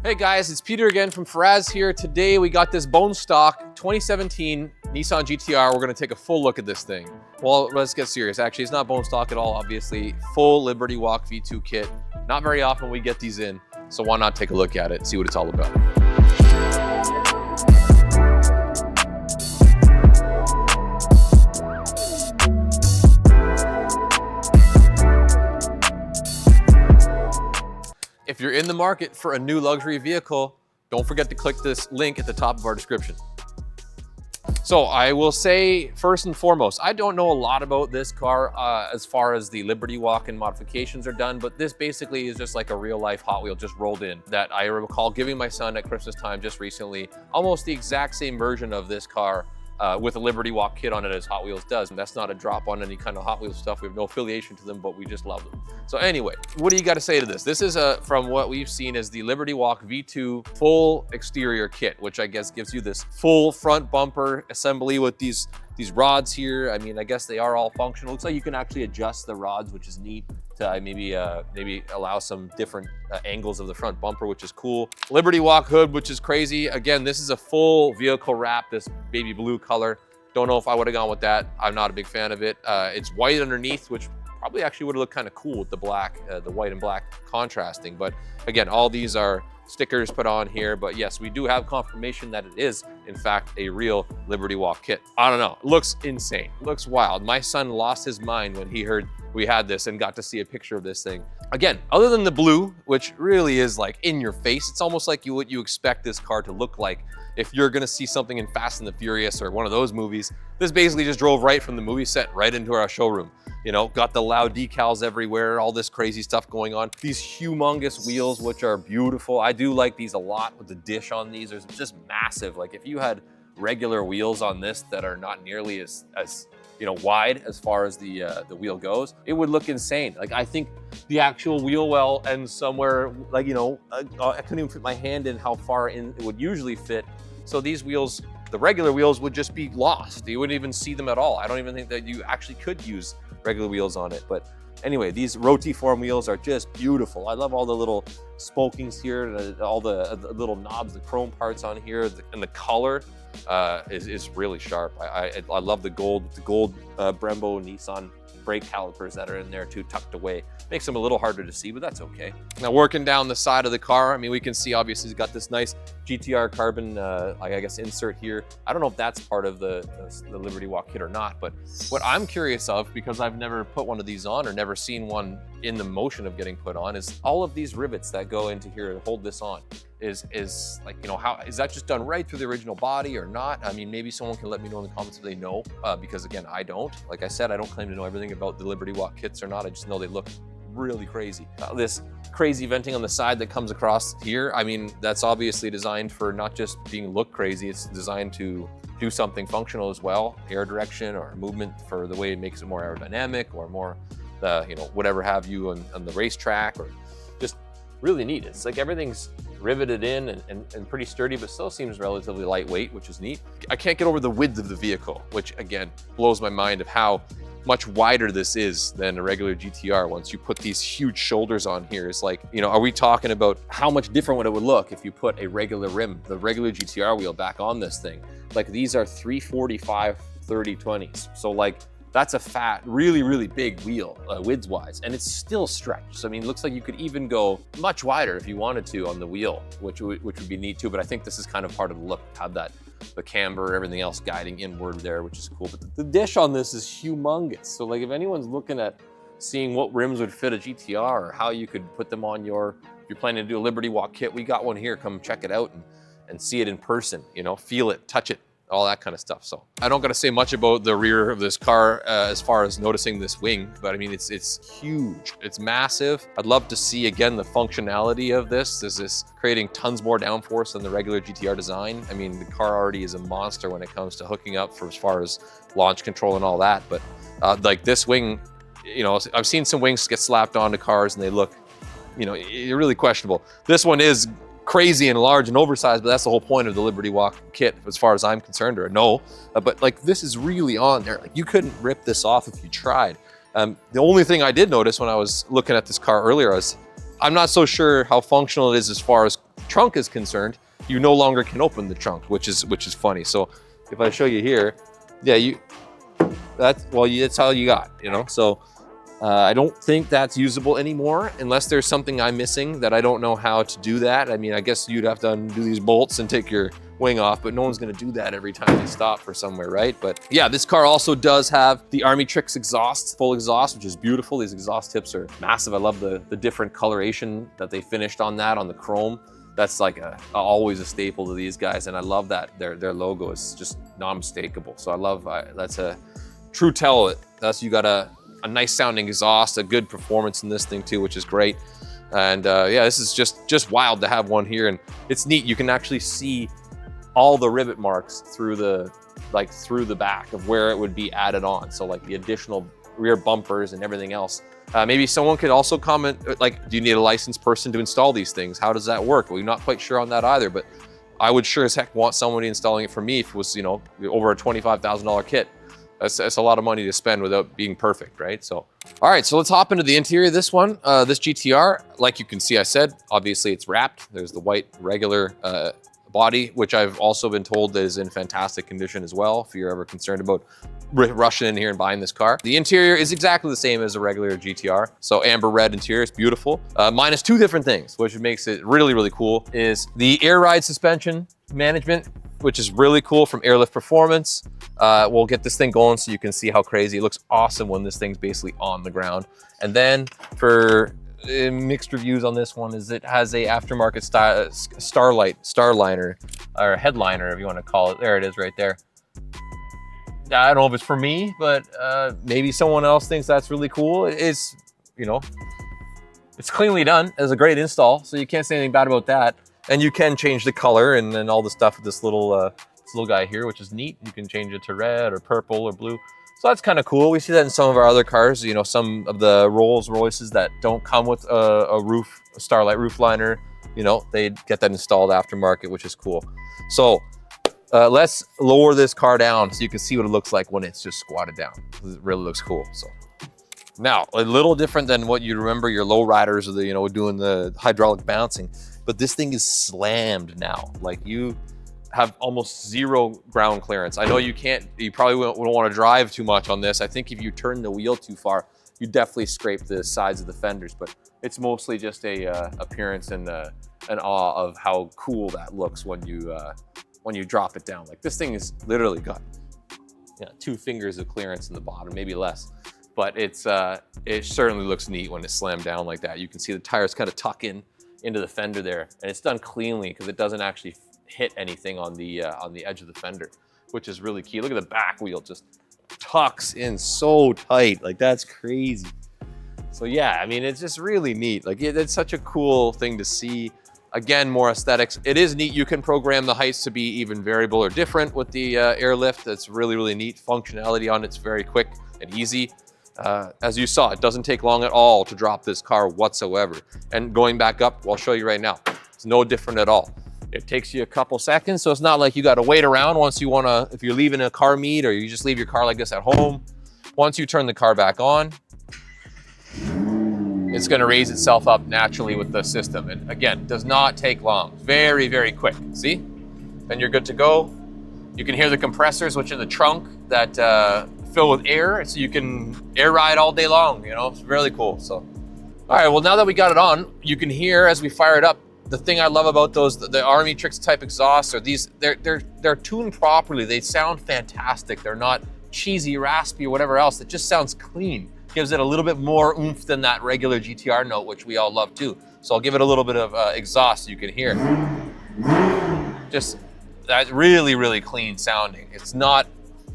Hey guys, it's Peter again from Faraz here. Today we got this bone stock 2017 Nissan GTR. We're gonna take a full look at this thing. Well, let's get serious. Actually, it's not bone stock at all, obviously. Full Liberty Walk V2 kit. Not very often we get these in, so why not take a look at it, see what it's all about. If you're in the market for a new luxury vehicle, don't forget to click this link at the top of our description. So I will say, first and foremost, I don't know a lot about this car as far as the Liberty Walk and modifications are done, but this basically is just like a real life Hot Wheel just rolled in that I recall giving my son at Christmas time just recently, almost the exact same version of this car with a Liberty Walk kit on it as Hot Wheels does. And that's not a drop on any kind of Hot Wheels stuff. We have no affiliation to them, but we just love them. So anyway, what do you got to say to this? This is from what we've seen as the Liberty Walk V2 full exterior kit, which I guess gives you this full front bumper assembly with these rods here. I mean, I guess they are all functional. Looks like you can actually adjust the rods, which is neat, to maybe allow some different angles of the front bumper, which is cool. Liberty Walk hood, which is crazy. Again, this is a full vehicle wrap, this baby blue color. Don't know if I would have gone with that. I'm not a big fan of it. It's white underneath, which probably actually would have looked kind of cool with the black, the white and black contrasting. But again, all these are stickers put on here, but yes, we do have confirmation that it is in fact a real Liberty Walk kit. I don't know, it looks insane, it looks wild. My son lost his mind when he heard we had this and got to see a picture of this thing. Again, other than the blue, which really is like in your face, it's almost like what you expect this car to look like if you're gonna see something in Fast and the Furious or one of those movies. This basically just drove right from the movie set right into our showroom. You know, got the loud decals everywhere, all this crazy stuff going on. These humongous wheels, which are beautiful. I do like these a lot with the dish on these. They're just massive. Like if you had regular wheels on this that are not nearly as you know, wide as far as the wheel goes, it would look insane. Like I think the actual wheel well ends somewhere like, you know, I couldn't even fit my hand in how far in it would usually fit. So these wheels, the regular wheels would just be lost. You wouldn't even see them at all. I don't even think that you actually could use regular wheels on it. But anyway, these rotiform wheels are just beautiful. I love all the little spokings here, all the little knobs, the chrome parts on here, and the color is really sharp. I love the gold Brembo Nissan brake calipers that are in there too, tucked away. Makes them a little harder to see, but that's okay. Now working down the side of the car, I mean, we can see obviously it's got this nice GTR carbon, I guess, insert here. I don't know if that's part of the Liberty Walk kit or not, but what I'm curious of, because I've never put one of these on or never seen one in the motion of getting put on, is all of these rivets that go into here to hold this on. Is like, you know, how is that just done right through the original body or not? I mean, maybe someone can let me know in the comments if they know, because again, I don't. Like I said, I don't claim to know everything about the Liberty Walk kits or not. I just know they look really crazy. This crazy venting on the side that comes across here, I mean, that's obviously designed for not just being look crazy, it's designed to do something functional as well, air direction or movement for the way it makes it more aerodynamic or more, you know, whatever have you on the racetrack, or just really neat. It's like everything's riveted in and pretty sturdy, but still seems relatively lightweight, which is neat. I can't get over the width of the vehicle, which again blows my mind of how much wider this is than a regular GTR. Once you put these huge shoulders on here, it's like, you know, are we talking about how much different it would look if you put a regular rim, the regular GTR wheel back on this thing? Like these are 345 30/20s. So like that's a fat, really, really big wheel width-wise, and it's still stretched. So I mean, it looks like you could even go much wider if you wanted to on the wheel, which would be neat too. But I think this is kind of part of the look, have that the camber, everything else guiding inward there, which is cool. But the dish on this is humongous. So like if anyone's looking at seeing what rims would fit a GTR or how you could put them on if you're planning to do a Liberty Walk kit, we got one here. Come check it out and see it in person, you know, feel it, touch it, all that kind of stuff. So I don't got to say much about the rear of this car as far as noticing this wing, but I mean, it's huge, it's massive. I'd love to see again the functionality of this. Is this creating tons more downforce than the regular GTR design? I mean, the car already is a monster when it comes to hooking up for as far as launch control and all that, but like this wing, you know, I've seen some wings get slapped onto cars and they look, you know, really questionable. This one is crazy and large and oversized, but that's the whole point of the Liberty Walk kit as far as I'm concerned, or no. But like this is really on there. Like you couldn't rip this off if you tried. The only thing I did notice when I was looking at this car earlier was I'm not so sure how functional it is as far as trunk is concerned. You no longer can open the trunk, which is funny. So if I show you here, yeah, that's all you got, you know? So I don't think that's usable anymore unless there's something I'm missing that I don't know how to do that. I mean, I guess you'd have to undo these bolts and take your wing off, but no one's gonna do that every time they stop for somewhere, right? But yeah, this car also does have the Army Tricks exhaust, full exhaust, which is beautiful. These exhaust tips are massive. I love the different coloration that they finished on that, on the chrome. That's like always a staple to these guys, and I love that their logo is just non-mistakable. So I love, that's a true tell. That's, you got a nice sounding exhaust, a good performance in this thing too, which is great. And yeah, this is just wild to have one here, and it's neat. You can actually see all the rivet marks through the back of where it would be added on. So like the additional rear bumpers and everything else. Maybe someone could also comment, like, do you need a licensed person to install these things? How does that work? Well, you're not quite sure on that either, but I would sure as heck want somebody installing it for me if it was, you know, over a $25,000 kit. That's a lot of money to spend without being perfect, right? So, all right, so let's hop into the interior of this one. This GTR, like you can see, I said, obviously it's wrapped. There's the white regular body, which I've also been told is in fantastic condition as well, if you're ever concerned about rushing in here and buying this car. The interior is exactly the same as a regular GTR. So amber red interior is beautiful. Minus two different things, which makes it really, really cool, is the air ride suspension management, which is really cool from Airlift Performance. We'll get this thing going so you can see how crazy it looks. Awesome when this thing's basically on the ground. And then for mixed reviews on this one is it has a aftermarket starliner, or headliner if you want to call it. There it is right there. I don't know if it's for me, but maybe someone else thinks that's really cool. It's, you know, it's cleanly done. It's a great install, so you can't say anything bad about that. And you can change the color and then all the stuff with this little guy here, which is neat. You can change it to red or purple or blue. So that's kind of cool. We see that in some of our other cars, you know, some of the Rolls Royces that don't come with a Starlight roof liner, you know, they get that installed aftermarket, which is cool. So let's lower this car down so you can see what it looks like when it's just squatted down. It really looks cool. So now, a little different than what you remember your low riders or the, you know, doing the hydraulic bouncing, but this thing is slammed now. Like, you have almost zero ground clearance. I know you probably wouldn't want to drive too much on this. I think if you turn the wheel too far, you definitely scrape the sides of the fenders, but it's mostly just a appearance and an awe of how cool that looks when you drop it down. Like, this thing is literally got, you know, 2 fingers of clearance in the bottom, maybe less, but it certainly looks neat when it's slammed down like that. You can see the tires kind of tuck into the fender there, and it's done cleanly because it doesn't actually hit anything on the edge of the fender, which is really key. Look at the back wheel, just tucks in so tight. Like, that's crazy. So yeah, I mean, it's just really neat. Like, it's such a cool thing to see. Again, more aesthetics. It is neat. You can program the heights to be even variable or different with the airlift. That's really, really neat. Functionality on it's very quick and easy. As you saw, it doesn't take long at all to drop this car whatsoever. And going back up, I'll show you right now. It's no different at all. It takes you a couple seconds, so it's not like you got to wait around once you want to, if you're leaving a car meet or you just leave your car like this at home. Once you turn the car back on, it's going to raise itself up naturally with the system. And again, does not take long. Very, very quick. See? Then you're good to go. You can hear the compressors, which are the trunk that fill with air, so you can air ride all day long. You know, it's really cool. So, all right, well, now that we got it on, you can hear as we fire it up. The thing I love about those, the Army Tricks type exhausts are these, they're tuned properly. They sound fantastic. They're not cheesy, raspy, or whatever else. It just sounds clean. Gives it a little bit more oomph than that regular GTR note, which we all love too. So I'll give it a little bit of exhaust so you can hear. Just, that's really, really clean sounding. It's not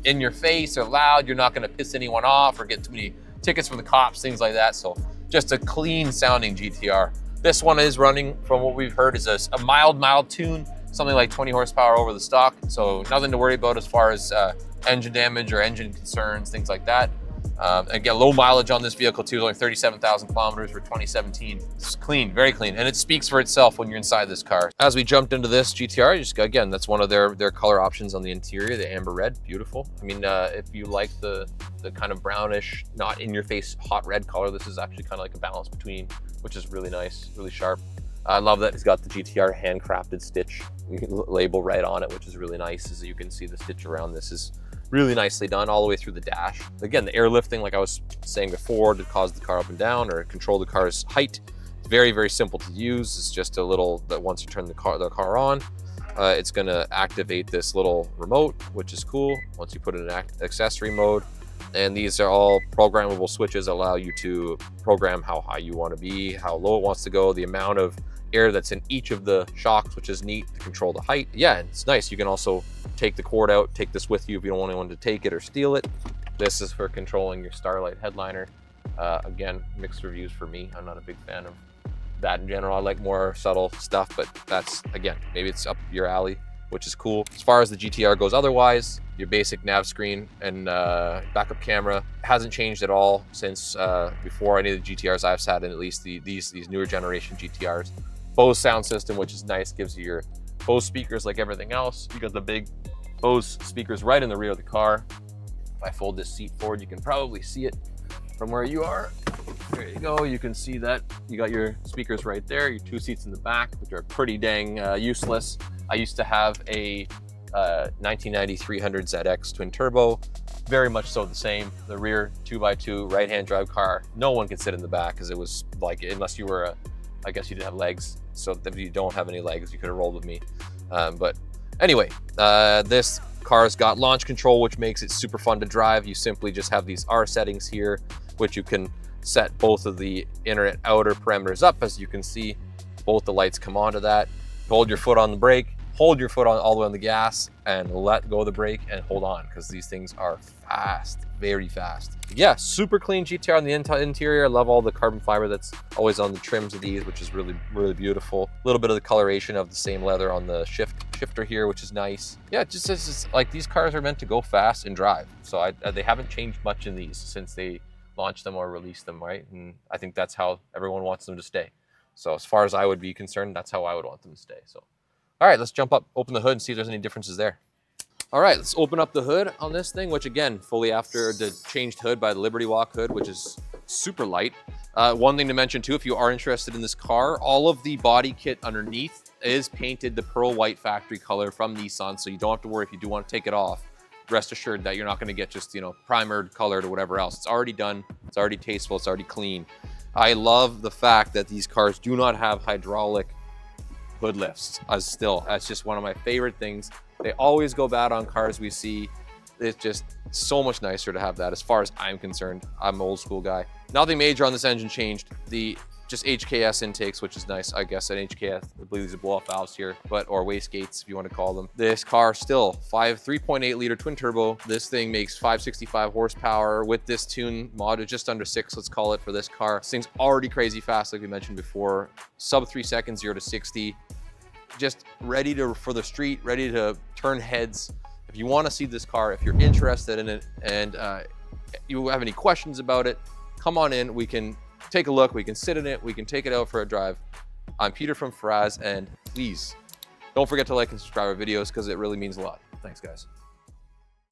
in your face or loud. You're not gonna piss anyone off or get too many tickets from the cops, things like that. So just a clean sounding GTR. This one is running, from what we've heard, is a mild tune, something like 20 horsepower over the stock. So nothing to worry about as far as engine damage or engine concerns, things like that. Again, low mileage on this vehicle too, only 37,000 kilometers for 2017. It's clean, very clean, and it speaks for itself when you're inside this car. As we jumped into this GTR, just again, that's one of their color options on the interior, the amber red, beautiful. I mean, if you like the kind of brownish, not in your face hot red color, this is actually kind of like a balance between which is really nice, really sharp. I love that it's got the GTR handcrafted stitch label right on it, which is really nice. As you can see, the stitch around this is really nicely done all the way through the dash. Again, the airlifting, like I was saying before, to cause the car up and down or control the car's height. It's very, very simple to use. It's just a little that once you turn the car on, it's gonna activate this little remote, which is cool. Once you put it in accessory mode, and these are all programmable switches, allow you to program how high you want to be, how low it wants to go, the amount of air that's in each of the shocks, which is neat to control the height. Yeah, it's nice. You can also take the cord out, take this with you if you don't want anyone to take it or steal it. This is for controlling your Starlight headliner. Again, mixed reviews for me. I'm not a big fan of that in general. I like more subtle stuff, but that's, again, maybe it's up your alley, which is cool. As far as the GTR goes otherwise, your basic nav screen and backup camera hasn't changed at all since before any of the GTRs I've sat in, at least these newer generation GTRs. Bose sound system, which is nice, gives you your Bose speakers like everything else. You got the big Bose speakers right in the rear of the car. If I fold this seat forward, you can probably see it from where you are. There you go. You can see that you got your speakers right there, your 2 seats in the back, which are pretty dang useless. I used to have a 1990 300 ZX twin turbo, very much so the same. The rear 2x2 right-hand drive car, no one could sit in the back because it was like, unless you were I guess you didn't have legs. So if you don't have any legs, you could have rolled with me. But anyway, this car's got launch control, which makes it super fun to drive. You simply just have these R settings here, which you can set both of the inner and outer parameters up. As you can see, both the lights come onto that. Hold your foot on the brake, hold your foot on all the way on the gas, and let go of the brake and hold on, because these things are fast, very fast. Yeah, super clean GTR on the interior. I love all the carbon fiber that's always on the trims of these, which is really, really beautiful. A little bit of the coloration of the same leather on the shifter here, which is nice. Yeah, just like these cars are meant to go fast and drive. So they haven't changed much in these since they launched them or released them, right? And I think that's how everyone wants them to stay. So as far as I would be concerned, that's how I would want them to stay. So, all right, let's jump up, open the hood and see if there's any differences there. All right, let's open up the hood on this thing, which again, fully after the changed hood by the Liberty Walk hood, which is super light. One thing to mention too, if you are interested in this car, all of the body kit underneath is painted the pearl white factory color from Nissan. So you don't have to worry if you do want to take it off. Rest assured that you're not going to get just, primered, colored, or whatever else. It's already done. It's already tasteful. It's already clean. I love the fact that these cars do not have hydraulic hood lifts. That's just one of my favorite things. They always go bad on cars we see. It's just so much nicer to have that, as far as I'm concerned. I'm an old school guy. Nothing major on this engine changed. Just HKS intakes, which is nice, I guess, at HKS. I believe these are blow-off valves here, or wastegates, if you want to call them. This car still 3.8 liter twin turbo. This thing makes 565 horsepower with this tune mod, just under 6, let's call it, for this car. This thing's already crazy fast, like we mentioned before. Sub 3 seconds, 0 to 60. Just ready for the street, ready to turn heads. If you want to see this car, if you're interested in it, and you have any questions about it, come on in. We can take a look, we can sit in it, we can take it out for a drive. I'm Peter from Faraz, and please don't forget to like and subscribe our videos, because it really means a lot. Thanks, guys.